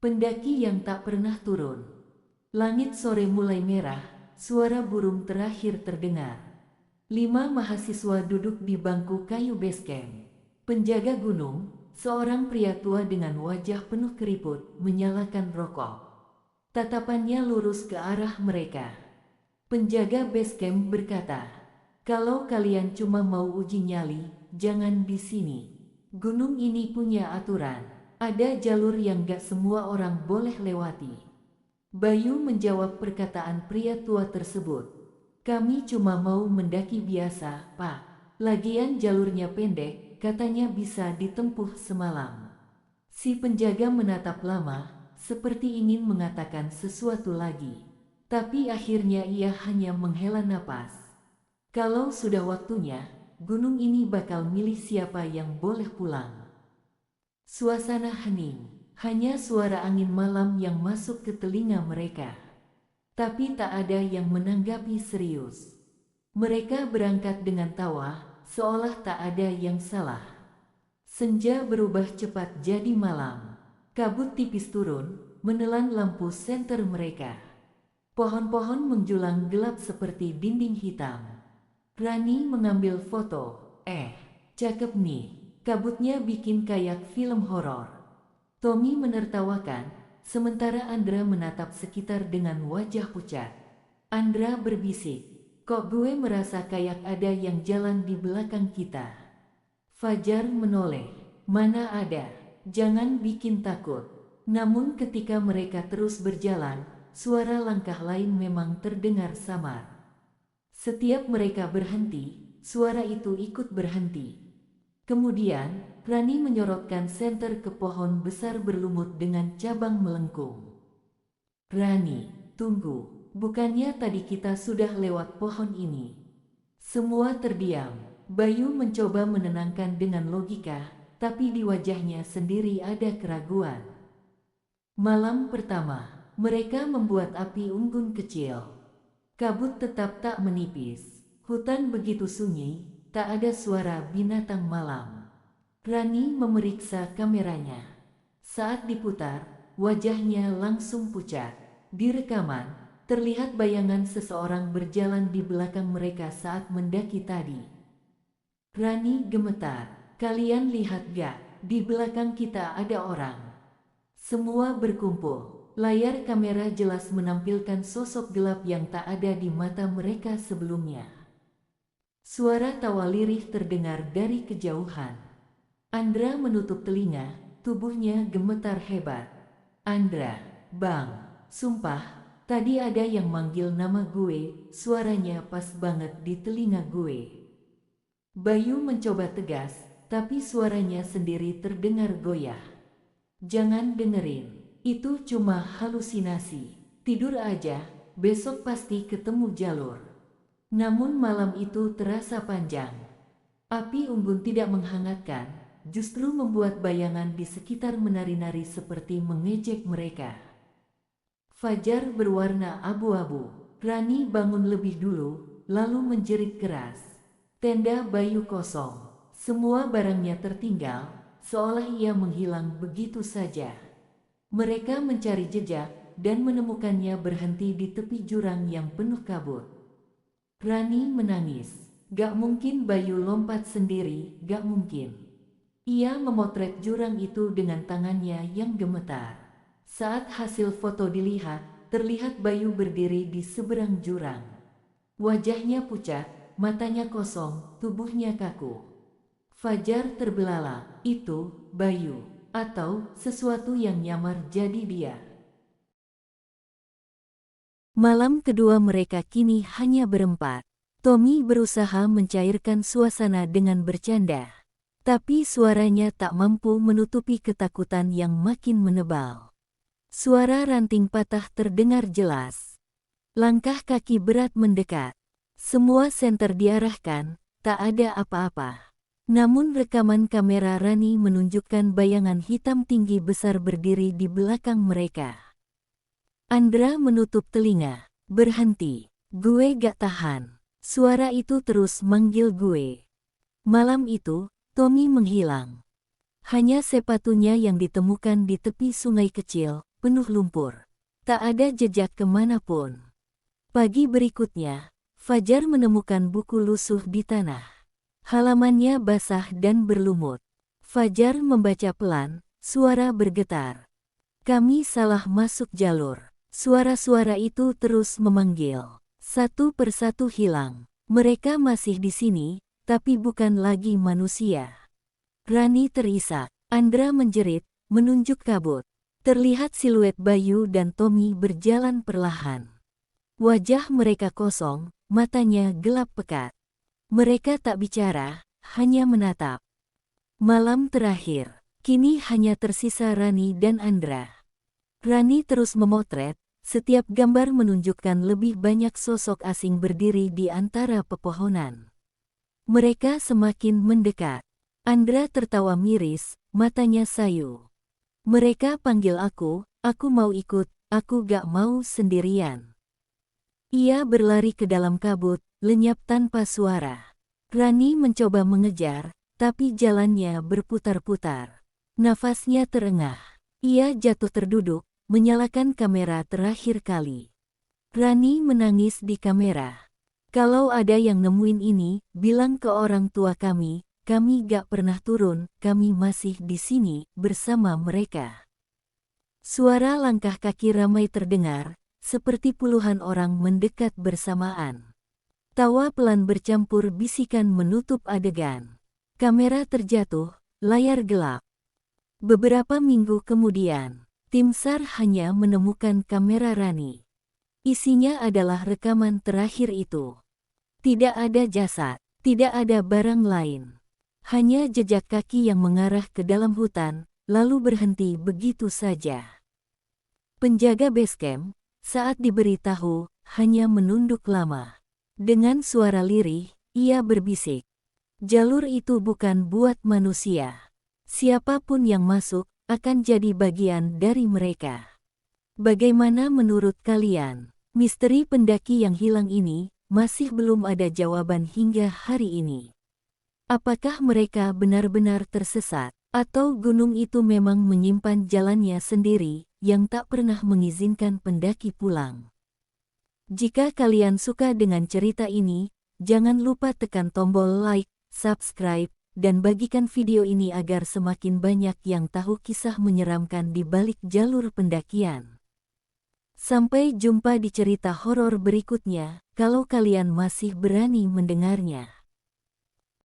Pendaki yang tak pernah turun. Langit sore mulai merah, suara burung terakhir terdengar. 5 mahasiswa duduk di bangku kayu base camp. Penjaga gunung, seorang pria tua dengan wajah penuh keriput, menyalakan rokok. Tatapannya lurus ke arah mereka. Penjaga base camp berkata, "Kalau kalian cuma mau uji nyali, jangan di sini. Gunung ini punya aturan. Ada jalur yang gak semua orang boleh lewati." Bayu menjawab perkataan pria tua tersebut. "Kami cuma mau mendaki biasa, Pak. Lagian jalurnya pendek, katanya bisa ditempuh semalam." Si penjaga menatap lama, seperti ingin mengatakan sesuatu lagi. Tapi akhirnya ia hanya menghela napas. Kalau sudah waktunya, gunung ini bakal milih siapa yang boleh pulang. Suasana hening, hanya suara angin malam yang masuk ke telinga mereka. Tapi tak ada yang menanggapi serius. Mereka berangkat dengan tawa, seolah tak ada yang salah. Senja berubah cepat jadi malam. Kabut tipis turun, menelan lampu senter mereka. Pohon-pohon menjulang gelap seperti dinding hitam. Rani mengambil foto. Cakep nih. Kabutnya bikin kayak film horor. Tommy menertawakan, sementara Andra menatap sekitar dengan wajah pucat. Andra berbisik, "Kok gue merasa kayak ada yang jalan di belakang kita?" Fajar menoleh, "Mana ada, jangan bikin takut." Namun ketika mereka terus berjalan, suara langkah lain memang terdengar samar. Setiap mereka berhenti, suara itu ikut berhenti. Kemudian, Rani menyorotkan senter ke pohon besar berlumut dengan cabang melengkung. "Rani, tunggu, bukannya tadi kita sudah lewat pohon ini?" Semua terdiam. Bayu mencoba menenangkan dengan logika, tapi di wajahnya sendiri ada keraguan. Malam pertama, mereka membuat api unggun kecil. Kabut tetap tak menipis. Hutan begitu sunyi, tak ada suara binatang malam. Rani memeriksa kameranya. Saat diputar, wajahnya langsung pucat. Di rekaman, terlihat bayangan seseorang berjalan di belakang mereka saat mendaki tadi. Rani gemetar. "Kalian lihat gak? Di belakang kita ada orang." Semua berkumpul. Layar kamera jelas menampilkan sosok gelap yang tak ada di mata mereka sebelumnya. Suara tawa lirih terdengar dari kejauhan. Andra menutup telinga, tubuhnya gemetar hebat. "Andra, Bang, sumpah, tadi ada yang manggil nama gue, suaranya pas banget di telinga gue." Bayu mencoba tegas, tapi suaranya sendiri terdengar goyah. "Jangan dengerin, itu cuma halusinasi. Tidur aja, besok pasti ketemu jalur." Namun malam itu terasa panjang. Api unggun tidak menghangatkan, justru membuat bayangan di sekitar menari-nari seperti mengejek mereka. Fajar berwarna abu-abu. Rani bangun lebih dulu, lalu menjerit keras. Tenda Bayu kosong. Semua barangnya tertinggal, seolah ia menghilang begitu saja. Mereka mencari jejak dan menemukannya berhenti di tepi jurang yang penuh kabut. Rani menangis. Gak mungkin Bayu lompat sendiri, gak mungkin. Ia memotret jurang itu dengan tangannya yang gemetar. Saat hasil foto dilihat, terlihat Bayu berdiri di seberang jurang. Wajahnya pucat, matanya kosong, tubuhnya kaku. Fajar terbelalak, itu Bayu, atau sesuatu yang nyamar jadi dia. Malam kedua mereka kini hanya berempat. Tommy berusaha mencairkan suasana dengan bercanda. Tapi suaranya tak mampu menutupi ketakutan yang makin menebal. Suara ranting patah terdengar jelas. Langkah kaki berat mendekat. Semua senter diarahkan, tak ada apa-apa. Namun rekaman kamera Rani menunjukkan bayangan hitam tinggi besar berdiri di belakang mereka. Andra menutup telinga. "Berhenti, gue gak tahan." Suara itu terus manggil gue. Malam itu, Tommy menghilang. Hanya sepatunya yang ditemukan di tepi sungai kecil, penuh lumpur. Tak ada jejak kemanapun. Pagi berikutnya, Fajar menemukan buku lusuh di tanah. Halamannya basah dan berlumut. Fajar membaca pelan, suara bergetar. Kami salah masuk jalur. Suara-suara itu terus memanggil. Satu persatu hilang. Mereka masih di sini, tapi bukan lagi manusia. Rani terisak. Andra menjerit, menunjuk kabut. Terlihat siluet Bayu dan Tommy berjalan perlahan. Wajah mereka kosong, matanya gelap pekat. Mereka tak bicara, hanya menatap. Malam terakhir, kini hanya tersisa Rani dan Andra. Rani terus memotret, setiap gambar menunjukkan lebih banyak sosok asing berdiri di antara pepohonan. Mereka semakin mendekat. Andra tertawa miris, matanya sayu. Mereka panggil aku mau ikut, aku gak mau sendirian. Ia berlari ke dalam kabut, lenyap tanpa suara. Rani mencoba mengejar, tapi jalannya berputar-putar. Nafasnya terengah. Ia jatuh terduduk, menyalakan kamera terakhir kali. Rani menangis di kamera. Kalau ada yang nemuin ini, bilang ke orang tua kami gak pernah turun, kami masih di sini bersama mereka. Suara langkah kaki ramai terdengar, seperti puluhan orang mendekat bersamaan. Tawa pelan bercampur bisikan menutup adegan. Kamera terjatuh, layar gelap. Beberapa minggu kemudian, tim SAR hanya menemukan kamera Rani. Isinya adalah rekaman terakhir itu. Tidak ada jasad, tidak ada barang lain. Hanya jejak kaki yang mengarah ke dalam hutan, lalu berhenti begitu saja. Penjaga basecamp, saat diberitahu, hanya menunduk lama. Dengan suara lirih, ia berbisik. Jalur itu bukan buat manusia. Siapapun yang masuk, akan jadi bagian dari mereka. Bagaimana menurut kalian? Misteri pendaki yang hilang ini, masih belum ada jawaban hingga hari ini. Apakah mereka benar-benar tersesat, atau gunung itu memang menyimpan jalannya sendiri, yang tak pernah mengizinkan pendaki pulang? Jika kalian suka dengan cerita ini, jangan lupa tekan tombol like, subscribe, dan bagikan video ini agar semakin banyak yang tahu kisah menyeramkan di balik jalur pendakian. Sampai jumpa di cerita horor berikutnya, kalau kalian masih berani mendengarnya.